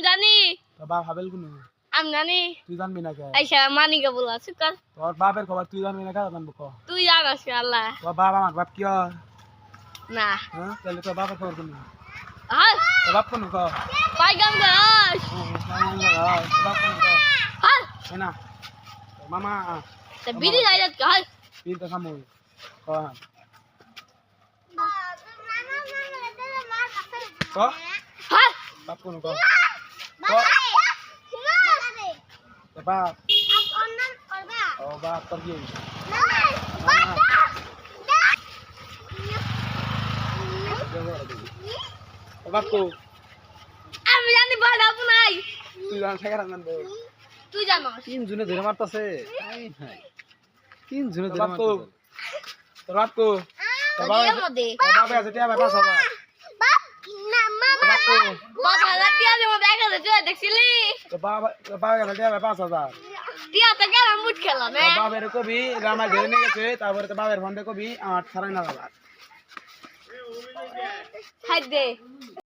জানি তোর বাপ হাবেল কোন আমি জানি তুই জানবি না কে আইসা মানিকা বলা সুকাল তোর বাপের খবর তুই জানবি না কে জানবো ক তুই জানাস আল্লাহ তোর বাপ আমার বাপ কি হয় না হ্যাঁ তাহলে তোর বাপের খবর কোন হাল তোর বাপ কোন ক পাইগাম গাছ তোর বাপ কোন ক হাল না তোর মামা তে বিড়ি গাইত হাল তিন তো সামু ক ক হাল বাপ কোন ক তোর বাপ ও বাপ তোর কি তোর বাপ কো আমি জানি বাড়াবো নাই তুই জান শেখার জানবো তুই জানাস তিন জনে ধরে মারতাছে তিন জনে তোর ধরে বাপ কো মারতাছে তোর বাপ কো তোর তোর মধ্যে বাপ আছে টিয়া ভাই 5000 তোর বাপ কো বাবা টিয়ার মধ্যে দেখা যাচ্ছে দেখছিলি তোর বাপ আছে টিয়া ভাই 5000 টিয়া তো গেলাম মুট খেলাম তোর বাপের কবি রামাই ধরে নিয়ে গেছে তারপরে তোর বাপের ফোনটা কবি আমার 9.5 হাজার হাই দে